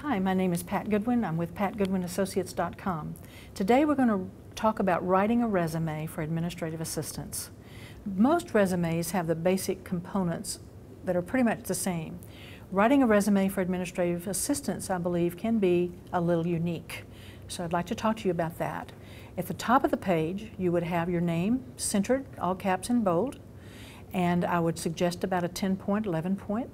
Hi, my name is Pat Goodwin. I'm with patgoodwinassociates.com. Today we're going to talk about writing a resume for administrative assistants. Most resumes have the basic components that are pretty much the same. Writing a resume for administrative assistants, I believe, can be a little unique. So I'd like to talk to you about that. At the top of the page, you would have your name centered, all caps and bold, and I would suggest about a 10-point, 11-point.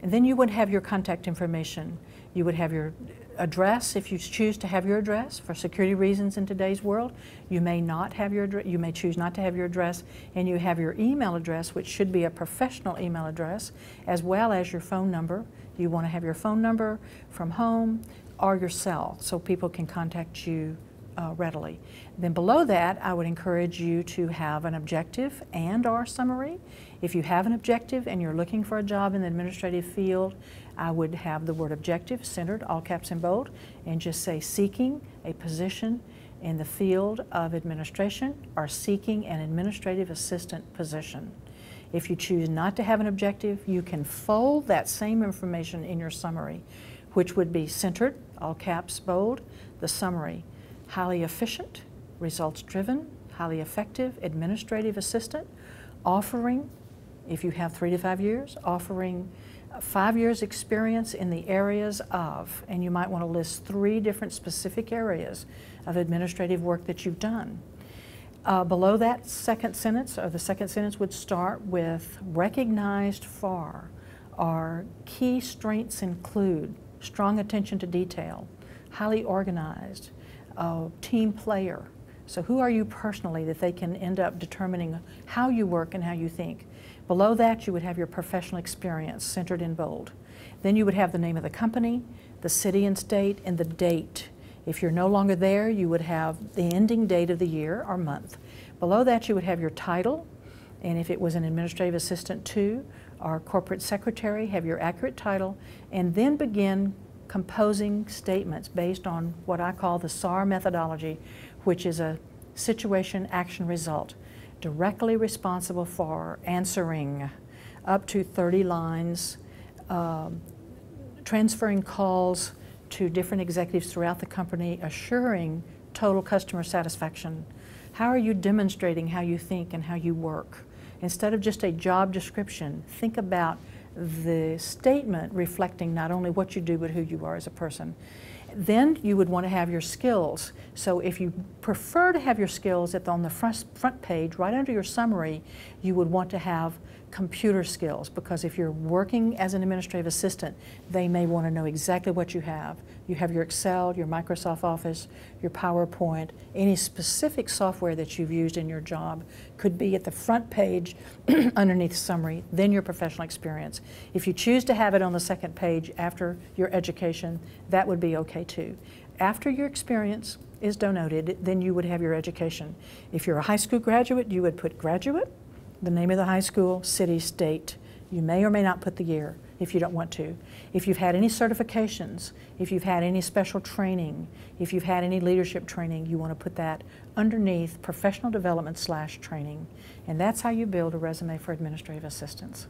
And then you would have your contact information. You would have your address if you choose to have your address. For security reasons in today's world, you may not have your address, you may choose not to have your address, and you have your email address, which should be a professional email address, as well as your phone number. You want to have your phone number from home or your cell so people can contact you readily. Then below that, I would encourage you to have an objective and/or summary. If you have an objective and you're looking for a job in the administrative field, I would have the word objective centered, all caps and bold, and just say seeking a position in the field of administration or seeking an administrative assistant position. If you choose not to have an objective, you can fold that same information in your summary, which would be centered, all caps, bold, the summary. Highly efficient, results-driven, highly effective administrative assistant, offering, if you have 3 to 5 years, offering 5 years experience in the areas of, and you might want to list 3 different specific areas of administrative work that you've done. Below that second sentence, or the second sentence would start with recognized for, or key strengths include strong attention to detail, highly organized, team player. So who are you personally that they can end up determining how you work and how you think. Below that you would have your professional experience centered in bold. Then you would have the name of the company, the city and state, and the date. If you're no longer there, you would have the ending date of the year or month. Below that you would have your title, and if it was an administrative assistant 2 or corporate secretary, have your accurate title, and then begin composing statements based on what I call the SAR methodology, which is a situation, action, result, directly responsible for answering up to 30 lines, transferring calls to different executives throughout the company, assuring total customer satisfaction. How are you demonstrating how you think and how you work? Instead of just a job description, think about the statement reflecting not only what you do but who you are as a person. Then you would want to have your skills. So if you prefer to have your skills on the front page, right under your summary, you would want to have computer skills, because if you're working as an administrative assistant, they may want to know exactly what you have. You have your Excel, your Microsoft Office, your PowerPoint, any specific software that you've used in your job could be at the front page underneath summary, then your professional experience. If you choose to have it on the second page after your education, that would be okay too. After your experience is denoted, then you would have your education. If you're a high school graduate, you would put graduate, the name of the high school, city, state. You may or may not put the year if you don't want to. If you've had any certifications, if you've had any special training, if you've had any leadership training, you want to put that underneath professional development / training. And that's how you build a resume for administrative assistants.